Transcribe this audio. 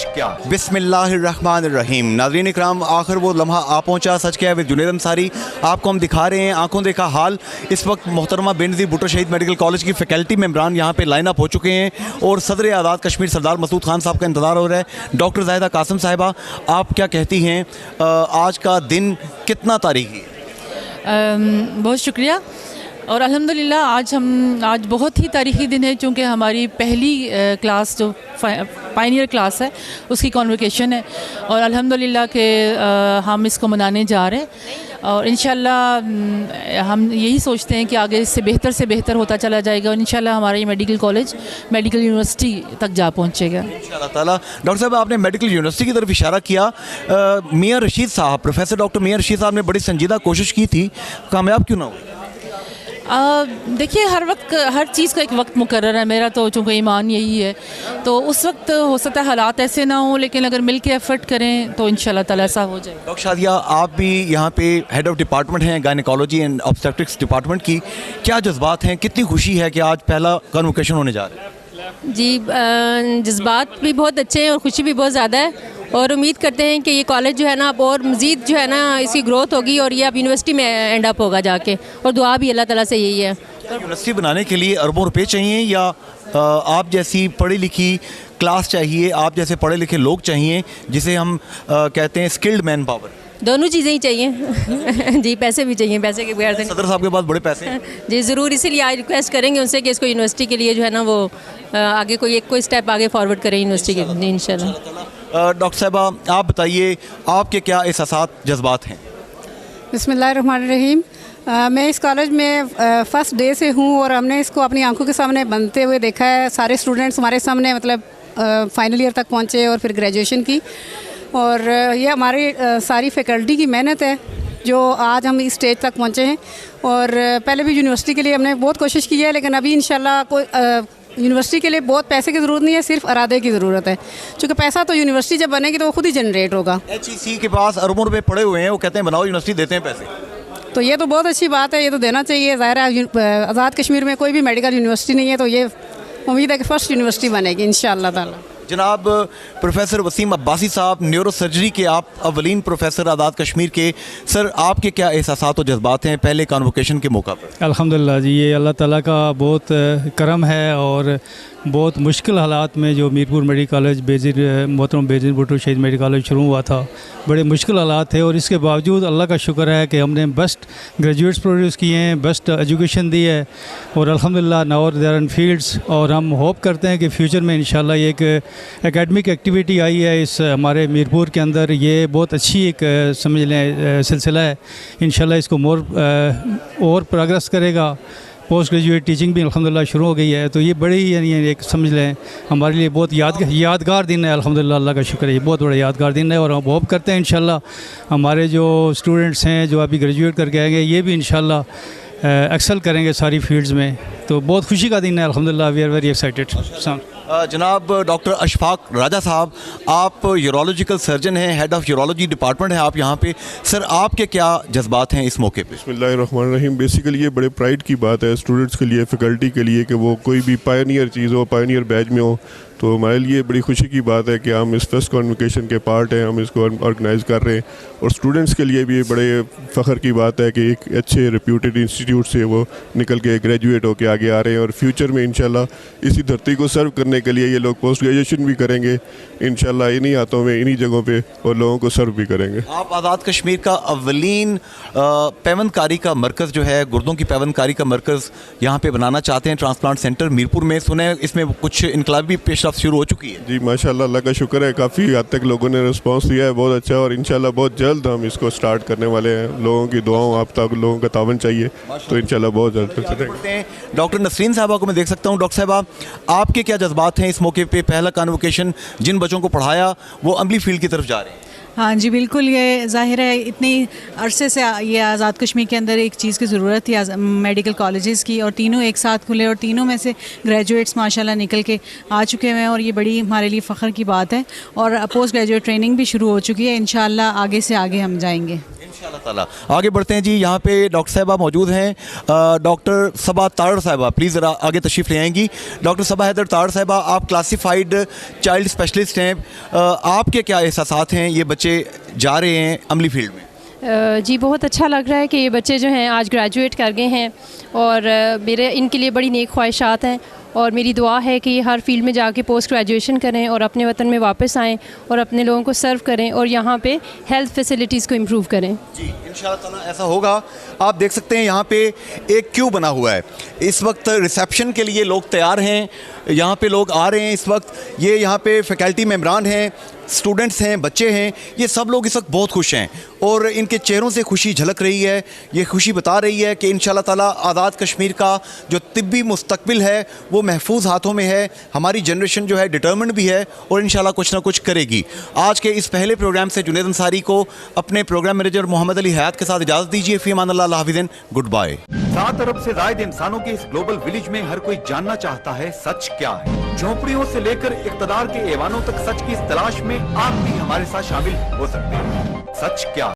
सच क्या? बिस्मिल्लाहिर्रहमानिर्रहीम। नाज़रीन इकराम, आखिर वो लम्हा आ पहुँचा, सच क्या है विद जुनैद अंसारी। आपको हम दिखा रहे हैं आंखों देखा हाल। इस वक्त मोहतरमा बेनज़ीर भुट्टो शहीद मेडिकल कॉलेज की फ़ैकल्टी मेंबरान यहाँ पे लाइन अप हो चुके हैं और सदर आज़ाद कश्मीर सरदार मसूद खान साहब का इंतज़ार हो रहा है। डॉक्टर ज़ाहिदा कासिम साहिबा, आप क्या कहती हैं, आज का दिन कितना तारीख़ी है? बहुत शुक्रिया और अल्हम्दुलिल्लाह आज बहुत ही तारीख़ी दिन है, चूँकि हमारी पहली क्लास जो पायनियर क्लास है उसकी कॉन्वोकेशन है और अल्हम्दुलिल्लाह के हम इसको मनाने जा रहे हैं और इंशाल्लाह हम यही सोचते हैं कि आगे इससे बेहतर होता चला जाएगा और इंशाल्लाह हमारा ये मेडिकल कॉलेज मेडिकल यूनिवर्सिटी तक जा पहुँचेगा इंशाल्लाह ताला। डॉक्टर साहब, आपने मेडिकल यूनिवर्सिटी की तरफ इशारा किया। मियां रशीद साहब, प्रोफेसर डॉक्टर मियां रशीद साहब ने बड़ी संजीदा कोशिश की थी, कामयाब क्यों ना हुई? देखिए, हर चीज़ का एक वक्त मुकर्रर है। मेरा तो चूँकि ईमान यही है, तो उस वक्त हो सकता है हालात ऐसे ना हो, लेकिन अगर मिल के एफर्ट करें तो इंशाल्लाह ताला ऐसा हो जाए। डॉक्टर शादिया, आप भी यहाँ पे हेड ऑफ डिपार्टमेंट हैं गायनेकोलॉजी एंड ऑब्स्टेट्रिक्स डिपार्टमेंट की, क्या जज्बात हैं, कितनी खुशी है कि आज पहला कन्वोकेशन होने जा रहा है? जी, जज्बात भी बहुत अच्छे हैं और खुशी भी बहुत ज़्यादा है और उम्मीद करते हैं कि ये कॉलेज जो है ना अब और मज़ीद जो है ना इसकी ग्रोथ होगी और ये अब यूनिवर्सिटी में एंड अप होगा जाके, और दुआ भी अल्लाह ताला से यही है। यूनिवर्सिटी बनाने के लिए अरबों रुपए चाहिए या आप जैसी पढ़ी लिखी क्लास चाहिए, आप जैसे पढ़े लिखे लोग चाहिए जिसे हम कहते हैं स्किल्ड मैन पावर? दोनों चीज़ें ही चाहिए जी, पैसे भी चाहिए, पैसे के बगैर सदर साहब के पास बड़े पैसे हैं जी, ज़रूर। इसीलिए आज रिक्वेस्ट करेंगे उनसे कि इसको यूनिवर्सिटी के लिए जो है ना वो आगे कोई स्टेप आगे फॉरवर्ड करें यूनिवर्सिटी के इंशाल्लाह। डॉक्टर साहबा, आप बताइए आपके क्या एहसासात जज्बात हैं? बिस्मिल्लाहिर्रहमानिर्रहीम। मैं इस कॉलेज में फ़र्स्ट डे से हूँ और हमने इसको अपनी आंखों के सामने बनते हुए देखा है। सारे स्टूडेंट्स हमारे सामने मतलब फाइनल ईयर तक पहुँचे और फिर ग्रेजुएशन की, और ये हमारी सारी फैकल्टी की मेहनत है जो आज हम इस स्टेज तक पहुँचे हैं। और पहले भी यूनिवर्सिटी के लिए हमने बहुत कोशिश की है, लेकिन अभी इंशाल्लाह कोई यूनिवर्सिटी के लिए बहुत पैसे की ज़रूरत नहीं है, सिर्फ इरादे की ज़रूरत है। क्योंकि पैसा तो यूनिवर्सिटी जब बनेगी तो वो खुद ही जनरेट होगा। HEC के पास अरबों रुपए पड़े हुए हैं, वो कहते हैं बनाओ यूनिवर्सिटी, देते हैं पैसे, तो ये तो बहुत अच्छी बात है, ये तो देना चाहिए। ज़ाहिर है आज़ाद कश्मीर में कोई भी मेडिकल यूनिवर्सिटी नहीं है, तो ये उम्मीद है कि फ़र्स्ट यूनिवर्सिटी बनेगी इंशाअल्लाह ताला। जनाब प्रोफेसर वसीम अब्बासी साहब, न्यूरो सर्जरी के आप अवलीन प्रोफेसर आज़ाद कश्मीर के, सर आपके क्या एहसासात और जज्बात हैं पहले कन्वोकेशन के मौका पर? अल्हम्दुलिल्लाह जी, ये अल्लाह ताला का बहुत करम है और बहुत मुश्किल हालात में जो मीरपुर मेडिकल कॉलेज मोहतरम बेनज़ीर भुट्टो शहीद मेडिकल कॉलेज शुरू हुआ था, बड़े मुश्किल हालात थे और इसके बावजूद अल्लाह का शुक्र है कि हमने बेस्ट ग्रेजुएट्स प्रोड्यूस किए हैं, बेस्ट एजुकेशन दी है और अल्हम्दुलिल्लाह now they are in fields. और हम होप करते हैं कि फ्यूचर में इंशाल्लाह ये एक एकेडमिक एक्टिविटी आई है इस हमारे मीरपुर के अंदर, ये बहुत अच्छी एक समझ लें सिलसिला है। इंशाल्लाह इसको और प्रोग्रेस करेगा। पोस्ट ग्रेजुएट टीचिंग भी अल्हम्दुलिल्लाह शुरू हो गई है, तो ये बड़ी यानी एक समझ लें हमारे लिए बहुत यादगार दिन है। अल्हम्दुलिल्लाह, अल्लाह का शुक्र है, ये बहुत बड़ा यादगार दिन है और हम होप करते हैं इंशाल्लाह हमारे जो स्टूडेंट्स हैं जो अभी ग्रेजुएट करके आएंगे ये भी इंशाल्लाह एक्सेल करेंगे सारी फील्ड्स में, तो बहुत खुशी का दिन है। अल्हम्दुलिल्लाह, वी आर वेरी एक्साइटेड। जनाब डॉक्टर अशफाक राजा साहब, आप यूरोलॉजिकल सर्जन हैं, हेड ऑफ़ यूरोलॉजी डिपार्टमेंट है आप यहाँ पे, सर आपके क्या जज्बात हैं इस मौके पे? बिस्मिल्लाहिर्रहमानिर्रहीम। बेसिकली ये बड़े प्राइड की बात है स्टूडेंट्स के लिए, फैकल्टी के लिए, कि वो कोई भी पायनियर चीज़ हो, पायनियर बैच में हो, तो हमारे लिए बड़ी खुशी की बात है कि हम इस फर्स्ट कन्वोकेशन के पार्ट हैं, हम इसको ऑर्गेनाइज़ कर रहे हैं। और स्टूडेंट्स के लिए भी ये बड़े फ़ख्र की बात है कि एक अच्छे रिप्यूटेड इंस्टीट्यूट से वो निकल के ग्रेजुएट होकर आगे आ रहे हैं और फ्यूचर में इंशाल्लाह इसी धरती को सर्व करने के लिए ये लोग पोस्ट ग्रेजुएशन भी करेंगे इंशाल्लाह इन्हीं हाथों में, इन्हीं जगहों पे, और लोगों को सर्व भी करेंगे। आप आज़ाद कश्मीर का अवलीन पैवंदकारी का मरकज़ जो है, गुर्दों की पैवंदकारी का मरकज़ यहाँ पे बनाना चाहते हैं, ट्रांसप्लांट सेंटर मीरपुर में। सुने इसमें कुछ इनकलाबी पेशरफ्त शुरू हो चुकी है? जी माशाल्लाह, अल्लाह का शुक्र है, काफ़ी हद तक लोगों ने रिस्पांस दिया है, बहुत अच्छा, और इंशाल्लाह बहुत जल्द हम इसको स्टार्ट करने वाले हैं। लोगों की दुआओं, आप तक लोगों का तावन चाहिए, तो इंशाल्लाह बहुत जल्द। डॉक्टर नसरीन साहबा को मैं देख सकता हूँ। डॉक्टर साहबा, आपके क्या जज्बात हैं इस मौके पे? पहला कन्वोकेशन, जिन बच्चों को पढ़ाया वो अमली फील्ड की तरफ जा रहे हैं। हाँ जी बिल्कुल, ये ज़ाहिर है इतनी अरसे से ये आज़ाद कश्मीर के अंदर एक चीज़ की ज़रूरत थी मेडिकल कॉलेजेस की, और तीनों एक साथ खुले और तीनों में से ग्रेजुएट्स माशाल्लाह निकल के आ चुके हैं और ये बड़ी हमारे लिए फ़ख्र की बात है। और पोस्ट ग्रेजुएट ट्रेनिंग भी शुरू हो चुकी है, इंशाल्लाह आगे से आगे हम जाएंगे। ताला। आगे बढ़ते हैं जी, यहाँ पे डॉक्टर साहबा मौजूद हैं। डॉक्टर सबा ताड़ साहबा प्लीज़ ज़रा आगे तशरीफ़ ले आएंगी। डॉक्टर सबा हैदर ताड़ साहबा, आप क्लासिफाइड चाइल्ड स्पेशलिस्ट हैं, आपके क्या एहसासात हैं, ये बच्चे जा रहे हैं अमली फील्ड में? जी बहुत अच्छा लग रहा है कि ये बच्चे जो हैं आज ग्रेजुएट कर गए हैं और मेरे इनके लिए बड़ी नेक ख्वाहिशात हैं और मेरी दुआ है कि ये हर फील्ड में जाके पोस्ट ग्रेजुएशन करें और अपने वतन में वापस आएँ और अपने लोगों को सर्व करें और यहाँ पे हेल्थ फैसिलिटीज़ को इम्प्रूव करें। जी इंशाअल्लाह ताला ऐसा होगा। आप देख सकते हैं यहाँ पे एक क्यू बना हुआ है, इस वक्त रिसेप्शन के लिए लोग तैयार हैं, यहाँ पे लोग आ रहे हैं इस वक्त। ये यहाँ पे फैकल्टी मेंबरान हैं, स्टूडेंट्स हैं, बच्चे हैं, ये सब लोग इस वक्त बहुत खुश हैं और इनके चेहरों से खुशी झलक रही है। ये खुशी बता रही है कि इंशाअल्लाह ताला आज़ाद कश्मीर का जो तिब्बी मुस्तकबिल है वो महफूज हाथों में है। हमारी जनरेशन जो है डिटर्मिन्ड भी है और इंशाअल्लाह कुछ ना कुछ करेगी। आज के इस पहले प्रोग्राम से जुनैद अंसारी को अपने प्रोग्राम मैनेजर मोहम्मद अली हयात के साथ इजाज़त दीजिए। फ़ी अमान अल्लाह, हाफ़िज़, गुड बाय। 7 अरब से ज़ायद इंसानों के इस ग्लोबल विलेज में हर कोई जानना चाहता है सच क्या है। झोंपड़ियों से लेकर इक़्तिदार के ऐवानों तक सच की इस तलाश में आप भी हमारे साथ शामिल हो सकते हैं। सच क्या